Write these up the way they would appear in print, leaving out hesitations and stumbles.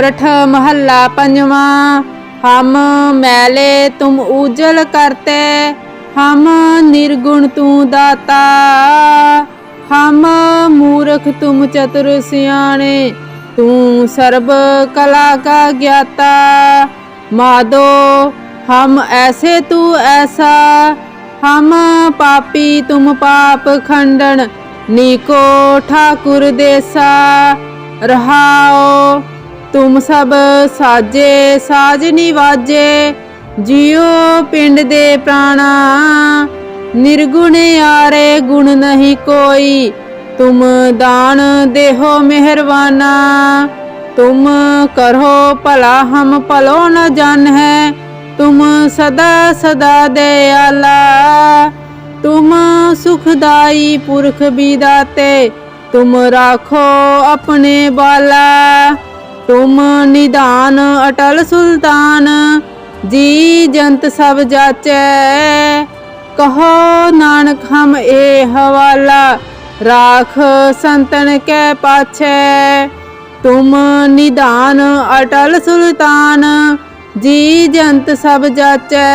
सोरठ महला पंजवा। हम मैले तुम उजल करते, हम निर्गुण तू दाता। हम मूर्ख तुम चतुर सियाणे, तू सर्व कला का ज्ञाता। माधो हम ऐसे तू ऐसा, हम पापी तुम पाप खंडन। नीको ठाकुर देसा रहाओ, तुम सब साजे साज निवाजे। जियो पिंड दे प्राणा, निर्गुण यारे गुण नहीं कोई। तुम दान देहो मेहरबाना, तुम करो भला हम भलो न जान है। तुम सदा सदा दयाला, तुम सुखदाई पुरख बिदाते। तुम राखो अपने बाला, तुम निदान अटल सुल्तान। जी जंत सब जाचे, कहो नानक हम ए हवाला। राख संतन के पाछे, तुम निदान अटल सुल्तान। जी जंत सब जाचे,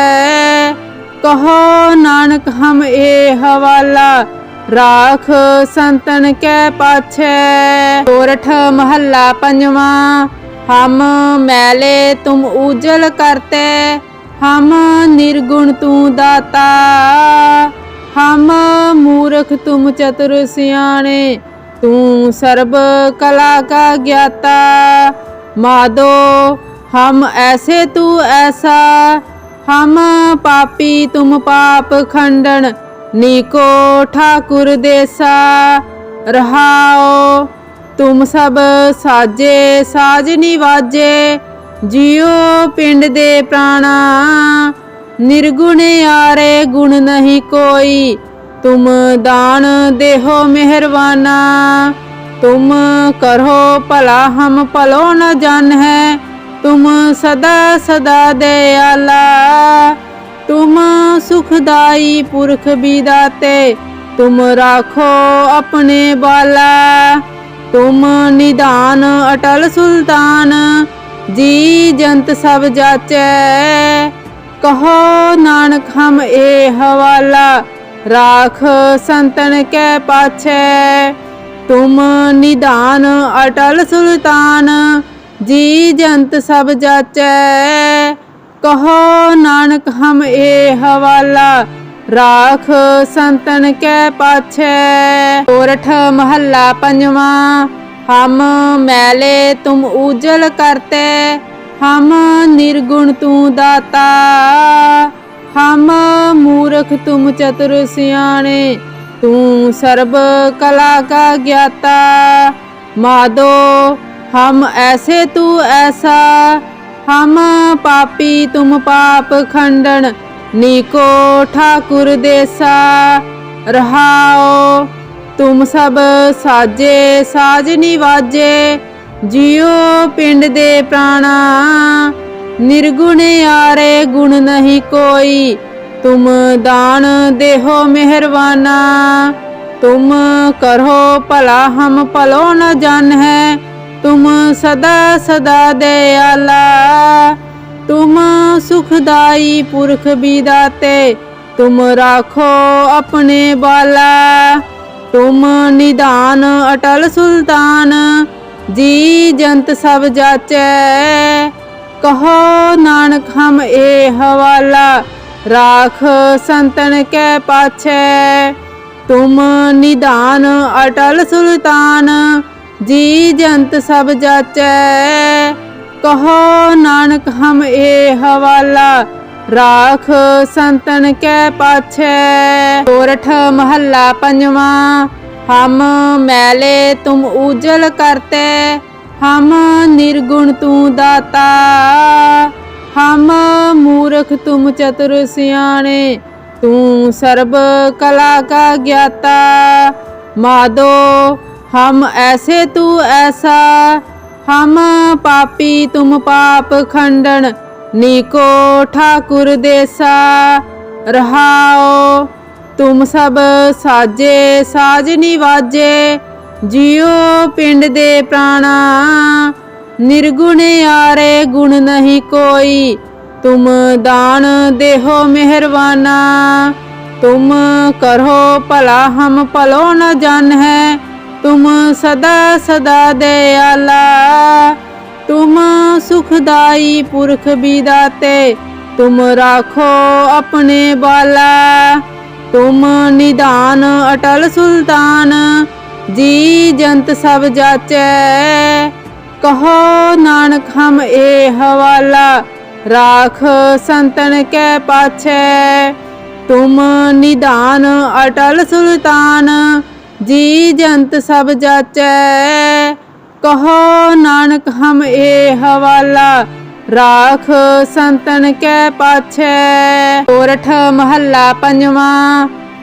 कहो नानक हम ए हवाला। राख संतन के पाछे। सोरठ महला पंजवा। हम मैले तुम उजल करते, हम निर्गुण तू दाता। हम मूर्ख तुम चतुर सियाणे, तू सर्व कला का ज्ञाता। माधो हम ऐसे तू ऐसा, हम पापी तुम पाप खंडन। नीको ठाकुर देसा रहाओ, तुम सब साजे साज निवाजे। जियो पिंड दे प्राणा, निर्गुण यारे गुण नहीं कोई। तुम दान देहो मेहरबाना, तुम करो भला हम भलो न जान है। तुम सदा सदा दयाला, तुम सुखदाई पुरख बिदाते। तुम राखो अपने बाला, तुम निदान अटल सुल्तान। जी जंत सब जाचे, कहो नानक हम ए हवाला। राख संतन के पाछे, तुम निदान अटल सुल्तान। जी जंत सब जाचे, कहो नानक हम ए हवाला। राख संतन के पाछे। सोरठ महला पंजवा। हम मैले तुम उजल करते, हम निर्गुण तू दाता। हम मूर्ख तुम चतुर सियाणे, तू सर्व कला का ज्ञाता। माधो हम ऐसे तू ऐसा, हम पापी तुम पाप खंडन। नीको ठाकुर देसा रहाओ, तुम सब साजे साज निवाजे। जियो पिंड दे प्राणा, निर्गुण यारे गुण नहीं कोई। तुम दान देहो मेहरबाना, तुम करो भला हम भलो न जान है। तुम सदा सदा दयाला, तुम सुखदाई पुरख बिदाते। तुम राखो अपने बाला, तुम निदान अटल सुल्तान। जी जंत सब जाचे, कहो नानक हम ए हवाला। राख संतन के पाछे, तुम निदान अटल सुल्तान। जी जंत सब जाचे, कहो नानक हम ए हवाला। राख संतन के पाछे। सोरठ महला पंजवा। हम मैले तुम उजल करते, हम निर्गुण तू दाता। हम मूर्ख तुम चतुर सियाणे, तू सर्व कला का ज्ञाता। माधो हम ऐसे तू ऐसा, हम पापी तुम पाप खंडन। नीको ठाकुर देसा रहाओ, तुम सब साजे साज निवाजे। जियो पिंड दे प्राणा, निर्गुण यारे गुण नहीं कोई, तुम दान देहो मेहरबाना। तुम करो भला हम भलो न जान है, तुम सदा सदा दयाला। तुम सुखदाई पुरख बिदाते, तुम राखो अपने बाला। तुम निदान अटल सुल्तान, जी जंत सब जाचै। कहो नानक हम ए हवाला, राख संतन कै पाछै। तुम निदान अटल सुल्तान, जी जंत सब जाचै। कहो नानक हम ए हवाला, राख संतन कै पाछै। सोरठ महला पंजवा।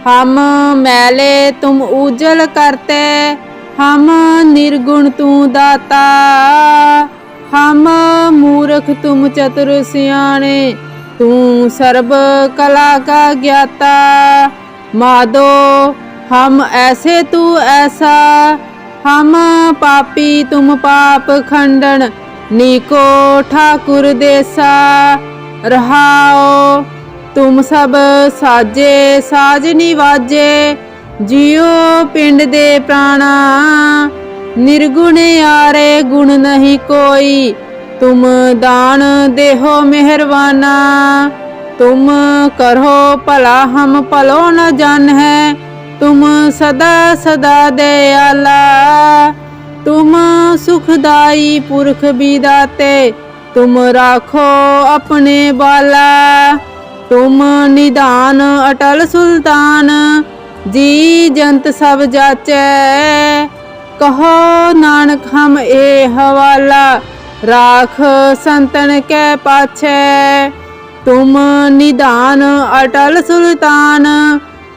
हम मैले तुम उजल करते, हम निर्गुण तू दाता। हम मूर्ख तुम चतुर सियाणे, तू सर्व कला का ज्ञाता। माधो हम ऐसे तू ऐसा, हम पापी तुम पाप खंडन। नीको ठाकुर देसा, रहाओ तुम सब साजे साज निवाजे। जियो पिंड दे प्राणा, निर्गुण यारे गुण नहीं कोई। तुम दान देहो मेहरबाना। तुम करो भला हम भलो न जान है, तुम सदा सदा दयाला। तुम सुखदाई पुरख बिदाते, तुम राखो अपने बाला। तुम निदान अटल सुल्तान, जी जंत सब जाचै। कहो नानक हम ए हवाला, राख संतन कै पाछै। तुम निदान अटल सुल्तान,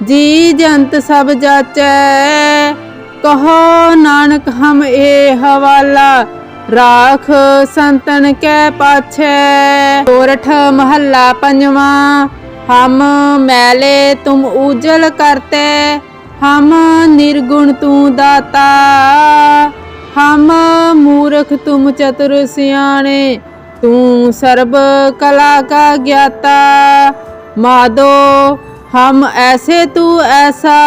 जी जंत सब जाचै। कहो नानक हम ए हवाला, राख संतन कै पाछै। सोरठ महला पंजवा। हम मैले तुम उजल करते, हम निर्गुण तू दाता। हम मूर्ख तुम चतुर सियाणे, तू सर्व कला का ज्ञाता। माधो हम ऐसे तू ऐसा,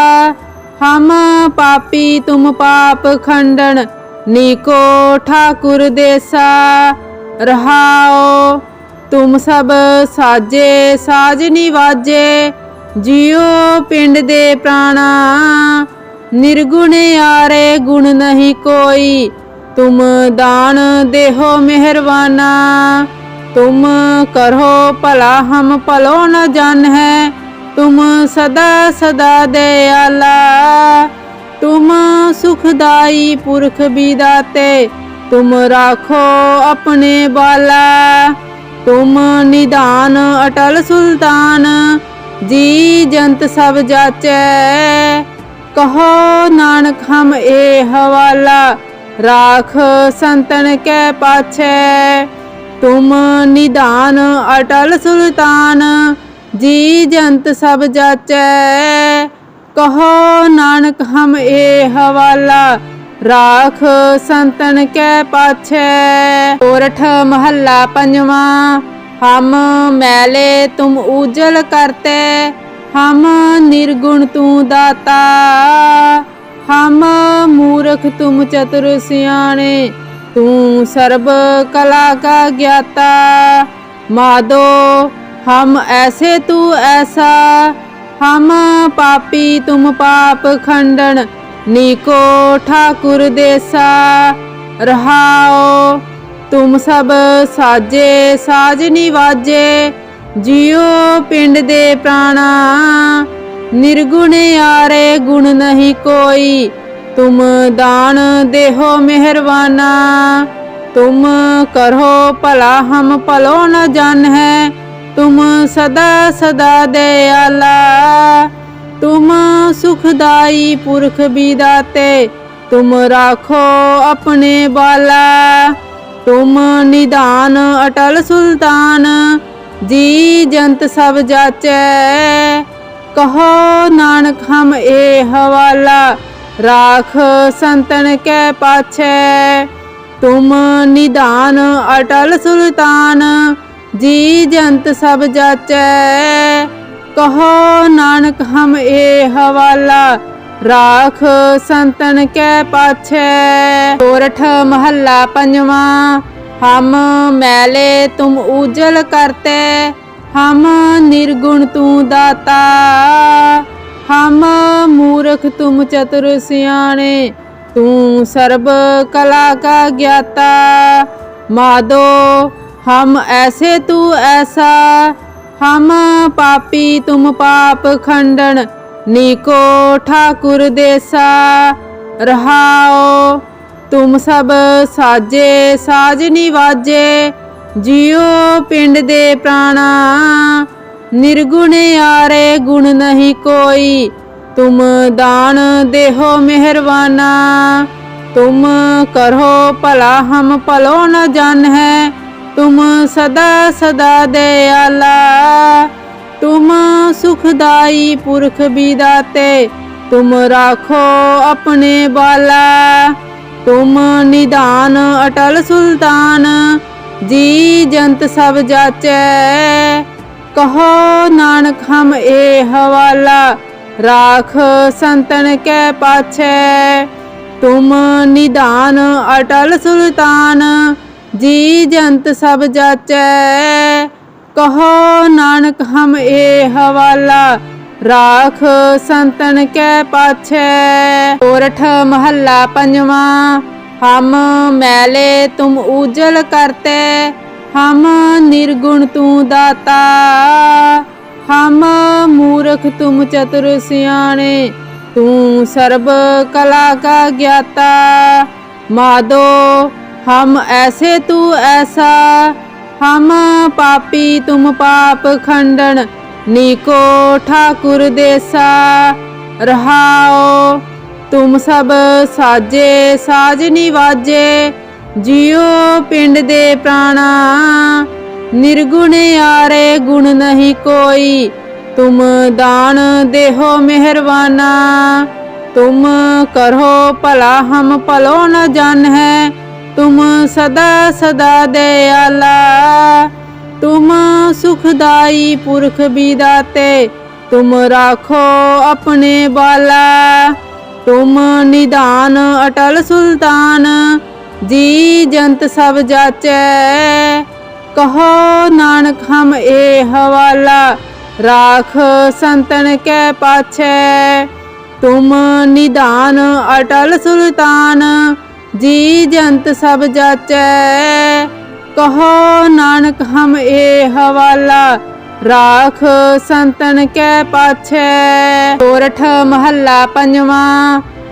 हम पापी तुम पाप खंडन। नीको ठाकुर देसा, रहाओ तुम सब साजे साज निवाजे। जियो पिंड दे प्राणा, निर्गुण यारे गुण नहीं कोई। तुम दान देहो मेहरबाना। तुम करो भला हम भलो न जान है, तुम सदा सदा दयाला। तुम सुखदाई पुरख बिदाते, तुम राखो अपने बाला। तुम निदान अटल सुल्तान, जी जंत सब जाचै। कहो नानक हम ए हवाला, राख संतन कै पाछै। तुम निदान अटल सुल्तान, जी जंत सब जाचै। कहो नानक हम ए हवाला, राख संतन कै पाछै। सोरठ महला पंजवा। हम मैले तुम उजल करते, हम निर्गुण तू दाता। हम मूर्ख तुम चतुर सियाणे, तू सर्व कला का ज्ञाता। माधो हम ऐसे तू ऐसा, हम पापी तुम पाप खंडन। नीको ठाकुर देसा, रहाओ तुम सब साजे साज निवाजे। जियो पिंड दे प्राणा, निर्गुण यारे गुण नहीं कोई। तुम दान देहो मेहरबाना। तुम करो भला हम भलो न जान है, तुम सदा सदा दयाला। तुम सुखदाई पुरख बिदाते, तुम राखो अपने बाला। तुम निदान अटल सुल्तान, जी जंत सब जाचै। कहो नानक हम ए हवाला, राख संतन कै पाछै। तुम निदान अटल सुल्तान, जी जंत सब जाचै। कहो नानक हम ए हवाला, राख संतन कै पाछै। सोरठ महला पंजवा। हम मैले तुम उजल करते, हम निर्गुण तू दाता। हम मूर्ख तुम चतुर सियाणे, तू सर्व कला का ज्ञाता। माधो हम ऐसे तू ऐसा, हम पापी तुम पाप खंडन। नीको ठाकुर देसा, रहाओ तुम सब साजे साज निवाजे। जियो पिंड दे प्राणा, निर्गुण यारे गुण नहीं कोई। तुम दान देहो मेहरबाना, तुम करो भला हम भलो न जान है। तुम सदा सदा दयाला, तुम सुखदाई पुरख बिदाते। तुम राखो अपने बाला, तुम निदान अटल सुल्तान, जी जंत सब जाचै। कहो नानक हम ए हवाला, राख संतन कै पाछै। तुम निदान अटल सुल्तान, जी जंत सब जाचै। कहो नानक हम ए हवाला, राख संतन कै पाछै। सोरठ महला पंजवा। हम मैले तुम उजल करते, हम निर्गुण तू दाता। हम मूर्ख तुम चतुर सियाणे, तू सर्व कला का ज्ञाता। माधो हम ऐसे तू ऐसा, हम पापी तुम पाप खंडन। नीको ठाकुर देसा, रहाओ तुम सब साजे साज निवाजे। जियो पिंड दे प्राणा, निर्गुण यारे गुण नहीं कोई। तुम दान देहो मेहरबाना, तुम करो भला हम भलो न जान है। तुम सदा सदा दयाला, तुम सुखदाई पुरख बिदाते। तुम राखो अपने बाला, तुम निदान अटल सुल्तान, जी जंत सब जाचै। कहो नानक हम ए हवाला, राख संतन कै पाछै। तुम निदान अटल सुल्तान, जी जंत सब जाचै। कहो नानक हम ए हवाला, राख संतन कै पाछै। सोरठ महला पंजवा।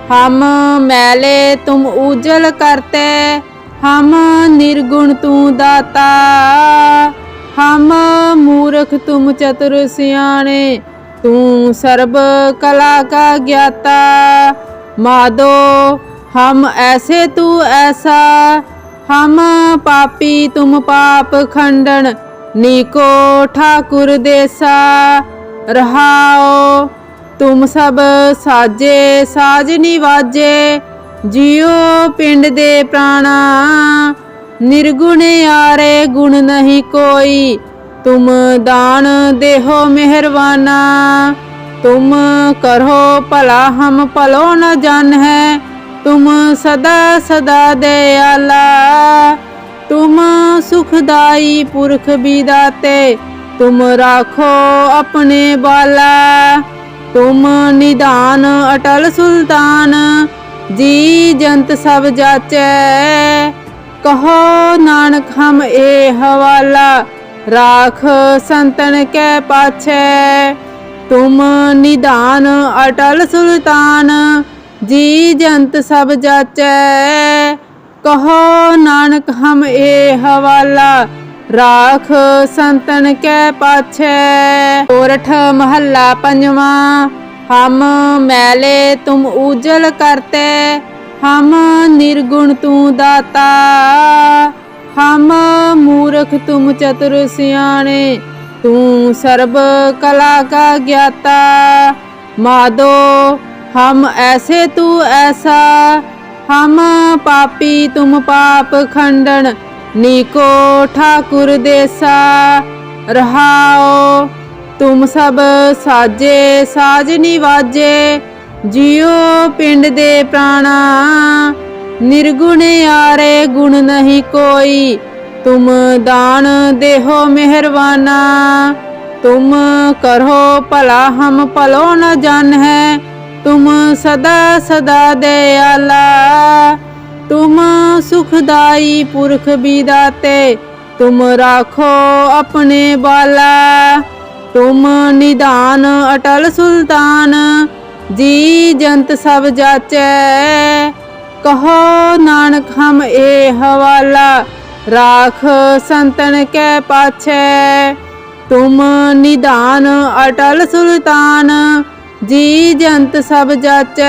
हम मैले तुम उजल करते, हम निर्गुण तू दाता। हम मूर्ख तुम चतुर सियाणे, तू सर्व कला का ज्ञाता। माधो हम ऐसे तू ऐसा, हम पापी तुम पाप खंडन। नीको ठाकुर देसा, रहाओ तुम सब साजे साज निवाजे। जियो पिंड दे प्राणा, निर्गुण यारे गुण नहीं कोई। तुम दान देहो मेहरबाना, तुम करो भला हम भलो न जान है। तुम सदा सदा दयाला, तुम सुखदाई पुरख बिदाते। तुम राखो अपने बाला, तुम निदान अटल सुल्तान, जी जंत सब जाचै। कहो नानक हम ए हवाला, राख संतन कै पाछै। तुम निदान अटल सुल्तान, जी जंत सब जाचै। कहो नानक हम ए हवाला, राख संतन कै पाछै। सोरठ महला पंजवा। हम मैले तुम उजल करते, हम निर्गुण तू दाता। हम मूर्ख तुम चतुर सियाणे, तू सर्व कला का ज्ञाता। माधो हम ऐसे तू ऐसा, हम पापी तुम पाप खंडन, नीको ठाकुर देसा। रहाओ तुम सब साजे साज निवाजे, जियो पिंड दे प्राणा। निर्गुण यारे गुण नहीं कोई, तुम दान देहो मेहरबाना। तुम करो भला हम भलो न जान है, तुम सदा सदा दयाला। तुम सुखदाई पुरख बिदाते, तुम राखो अपने बाला। तुम निदान अटल सुल्तान, जी जंत सब जाचै। कहो नानक हम ए हवाला, राख संतन कै पाछै। तुम निदान अटल सुल्तान, जी जंत सब जाचै।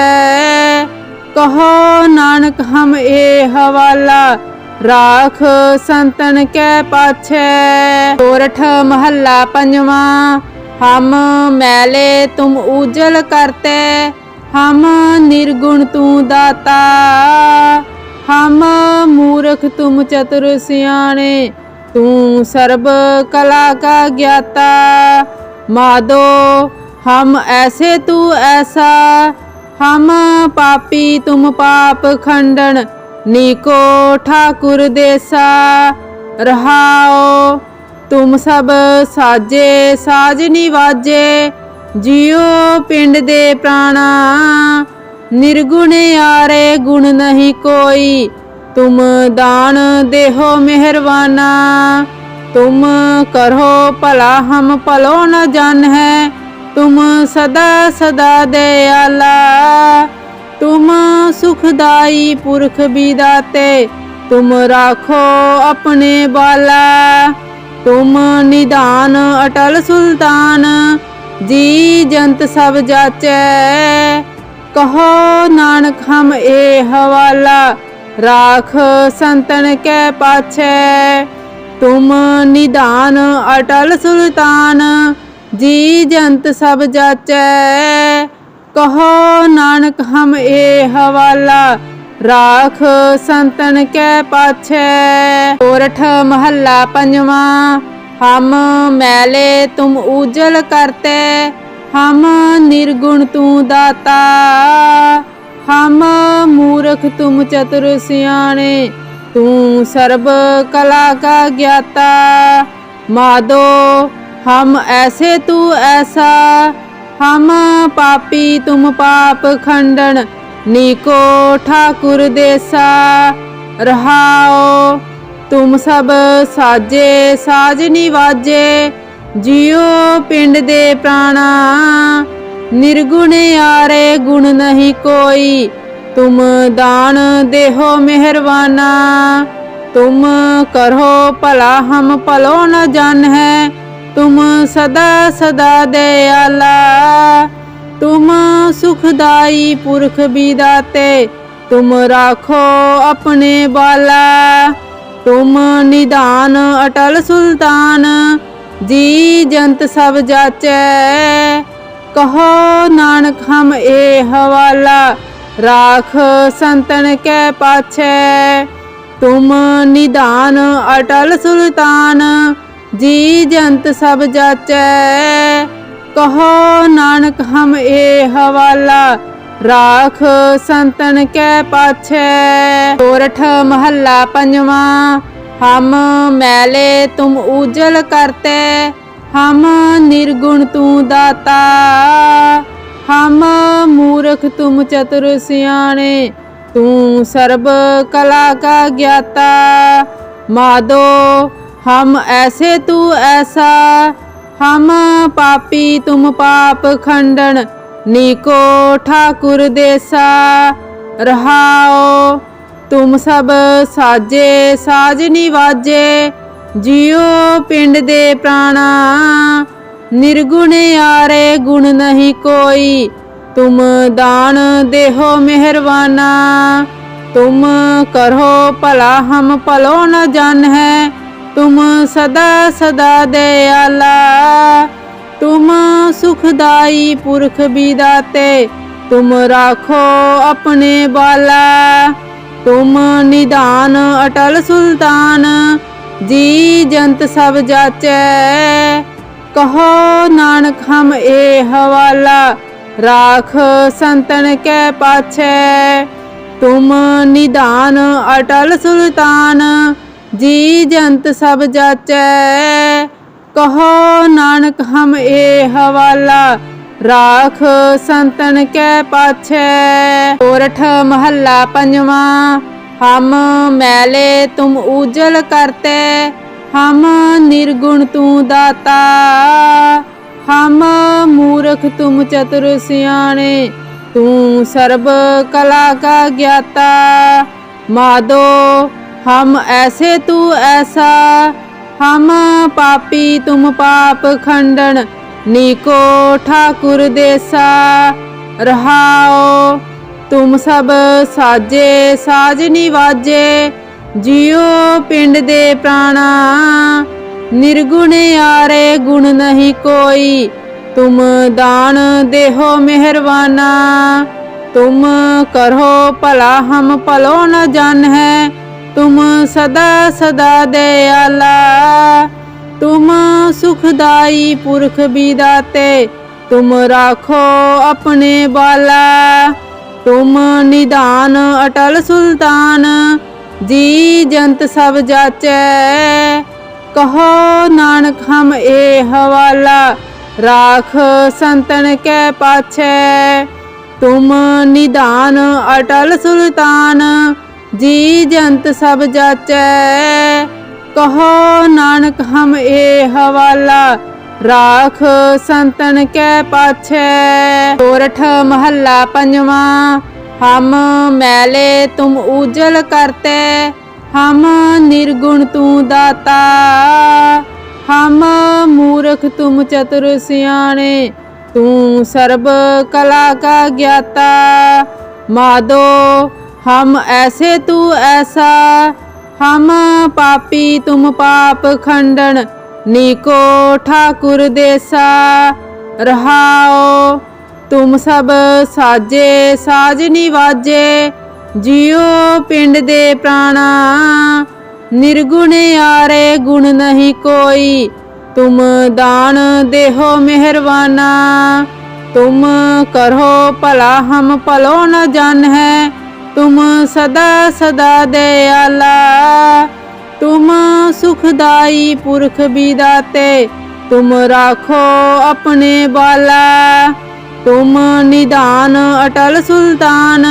कहो नानक हम ए हवाला, राख संतन कै पाछै। सोरठ महला पंजवा। हम मैले तुम उजल करते, हम निर्गुण तू दाता। हम मूर्ख तुम चतुर सियाणे, तू सर्व कला का ज्ञाता। माधो हम ऐसे तू ऐसा, हम पापी तुम पाप खंडन, नीको ठाकुर देसा। रहाओ तुम सब साजे साज निवाजे, जियो पिंड दे प्राणा। निर्गुण यारे गुण नहीं कोई, तुम दान देहो मेहरबाना। तुम करो भला हम भलो न जान है, तुम सदा सदा दयाला। तुम सुखदाई पुरख बिदाते, तुम राखो अपने बाला। तुम निदान अटल सुल्तान, जी जंत सब जाचै। कहो नानक हम ए हवाला, राख संतन कै पाछै। तुम निदान अटल सुल्तान, जी जंत सब जाचै। कहो नानक हम ए हवाला, राख संतन कै पाछै। सोरठ महला पंजवा। हम मैले तुम उजल करते, हम निर्गुण तू दाता। हम मूर्ख तुम चतुर सियाणे, तू सर्व कला का ज्ञाता। माधो हम ऐसे तू ऐसा, हम पापी तुम पाप खंडन, नीको ठाकुर देसा। रहाओ तुम सब साजे साज निवाजे, जियो पिंड दे प्राणा। निर्गुण यारे गुण नहीं कोई, तुम दान देहो मेहरबाना। तुम करो भला हम भलो न जान है, तुम सदा सदा दयाला। तुम सुखदाई पुरख बिदाते, तुम राखो अपने बाला। तुम निदान अटल सुल्तान, जी जंत सब जाचै। कहो नानक हम ए हवाला, राख संतन कै पाछै। तुम निदान अटल सुल्तान, जी जंत सब जाचै। कहो नानक हम ए हवाला, राख संतन कै पाछै। सोरठ महला पंजवा। हम मैले तुम उजल करते, हम निर्गुण तू दाता। हम मूर्ख तुम चतुर सियाणे, तू सर्व कला का ज्ञाता। माधो हम ऐसे तू ऐसा, हम पापी तुम पाप खंडन, नीको ठाकुर देसा। रहाओ तुम सब साजे साज निवाजे, जियो पिंड दे प्राणा। निर्गुण यारे गुण नहीं कोई, तुम दान देहो मेहरबाना। तुम करो भला हम भलो न जान है, तुम सदा सदा दयाला। तुम सुखदाई पुरख बिदाते, तुम राखो अपने बाला। तुम निदान अटल सुल्तान। जी जंत सब जाचै, कहो नानक हम ए हवाला। राख संतन कै पाछै, तुम निदान अटल सुल्तान। जी जंत सब जाचै, कहो नानक हम ए हवाला। राख संतन कै पाछै। सोरठ महला पंजवा। हम मैले तुम उजल करते, हम निर्गुण तू दाता। हम मूर्ख तुम चतुर सियाणे, तू सर्व कला का ज्ञाता। माधो हम ऐसे तू ऐसा, हम पापी तुम पाप खंडन। नीको ठाकुर देसा, रहाओ तुम सब साजे साज निवाजे। जियो पिंड दे प्राणा, निर्गुण यारे गुण नहीं कोई। तुम दान देहो मेहरबाना, तुम करो भला हम भलो न जान है। तुम सदा सदा दयाला, तुम सुखदाई पुरख बिदाते। तुम राखो अपने बाला, तुम निदान अटल सुल्तान। जी जंत सब जाचै, कहो नानक हम ए हवाला। राख संतन कै पाछै, तुम निदान अटल सुल्तान। जी जंत सब जाचै, कहो नानक हम ए हवाला। राख संतन कै पाछै। सोरठ महला पंजवा। हम मैले तुम उजल करते, हम निर्गुण तू दाता। हम मूर्ख तुम चतुर सियाणे, तू सर्व कला का ज्ञाता। माधो हम ऐसे तू ऐसा, हम पापी तुम पाप खंडन। नीको ठाकुर देसा, रहाओ तुम सब साजे साज निवाजे। जियो पिंड दे प्राणा, निर्गुण यारे गुण नहीं कोई। तुम दान देहो मेहरबाना, तुम करो भला हम भलो न जान है। तुम सदा सदा दयाला, तुम सुखदाई पुरख बिदाते। तुम राखो अपने बाला, तुम निदान अटल सुल्तान।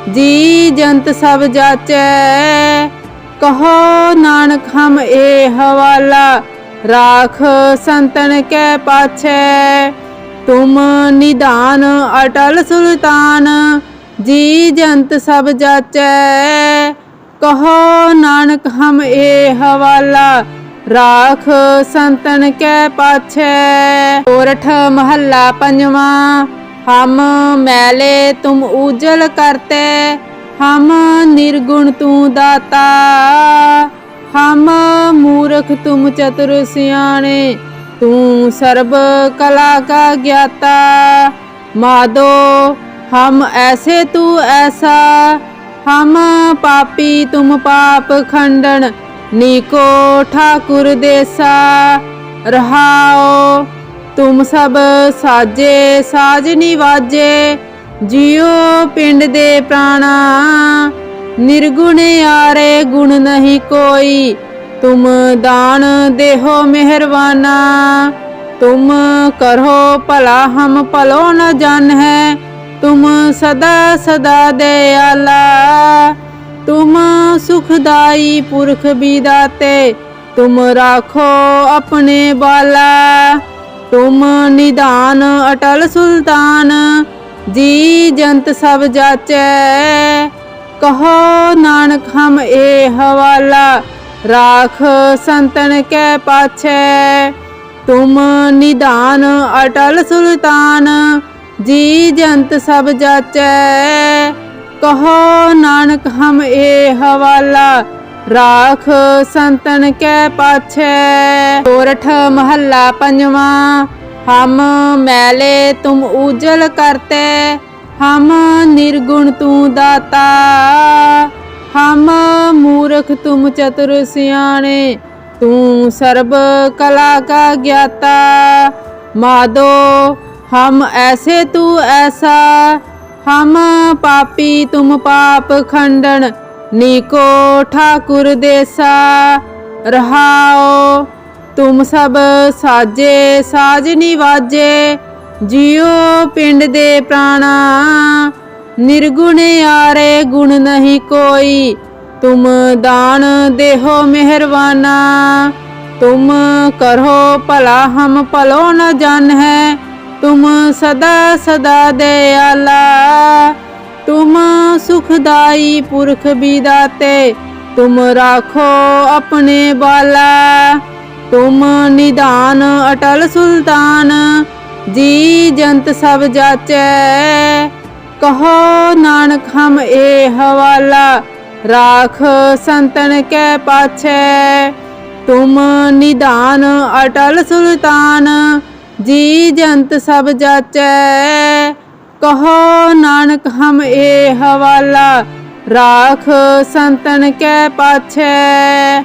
जी जंत सब जाचै, कहो नानक हम ए हवाला। राख संतन कै पाछै, तुम निदान अटल सुल्तान। जी जंत सब जाचै, कहो नानक हम ए हवाला। राख संतन कै पाछै। सोरठ महला पंजवा। हम मैले तुम उजल करते, हम निर्गुण तू दाता। हम मूर्ख तुम चतुर सियाणे, तू सर्व कला का ज्ञाता। माधो हम ऐसे तू ऐसा, हम पापी तुम पाप खंडन। नीको ठाकुर देसा, रहाओ तुम सब साजे साज निवाजे। जियो पिंड दे प्राणा, निर्गुण यारे गुण नहीं कोई। तुम दान देहो मेहरबाना, तुम करो भला हम भलो न जान है। तुम सदा सदा दयाला, तुम सुखदाई पुरख बिदाते। तुम राखो अपने बाला, तुम निदान अटल सुल्तान। जी जंत सब जाचै, कहो नानक हम ए हवाला। राख संतन कै पाछै, तुम निदान अटल सुल्तान। जी जंत सब जाचै, कहो नानक हम ए हवाला। राख संतन कै पाछै। सोरठ महला पंजवा। हम मैले तुम उजल करते, हम निर्गुण तू दाता। हम मूर्ख तुम चतुर सियाणे, तू सर्व कला का ज्ञाता। माधो हम ऐसे तू ऐसा, हम पापी तुम पाप खंडन, नीको ठाकुर देसा। रहाओ तुम सब साजे साज निवाजे, जियो पिंड दे प्राणा। निर्गुण यारे गुण नहीं कोई, तुम दान देहो मेहरबाना। तुम करो भला हम भलो न जान है, तुम सदा सदा दयाला। तुम सुखदाई पुरख बिदाते, तुम राखो अपने बाला। तुम निदान अटल सुल्तान, जी जंत सब जाचै। कहो नानक हम ए हवाला, राख संतन कै पाछै। तुम निदान अटल सुल्तान, जी जंत सब जाचै। कहो नानक हम ए हवाला, राख संतन कै पाछै।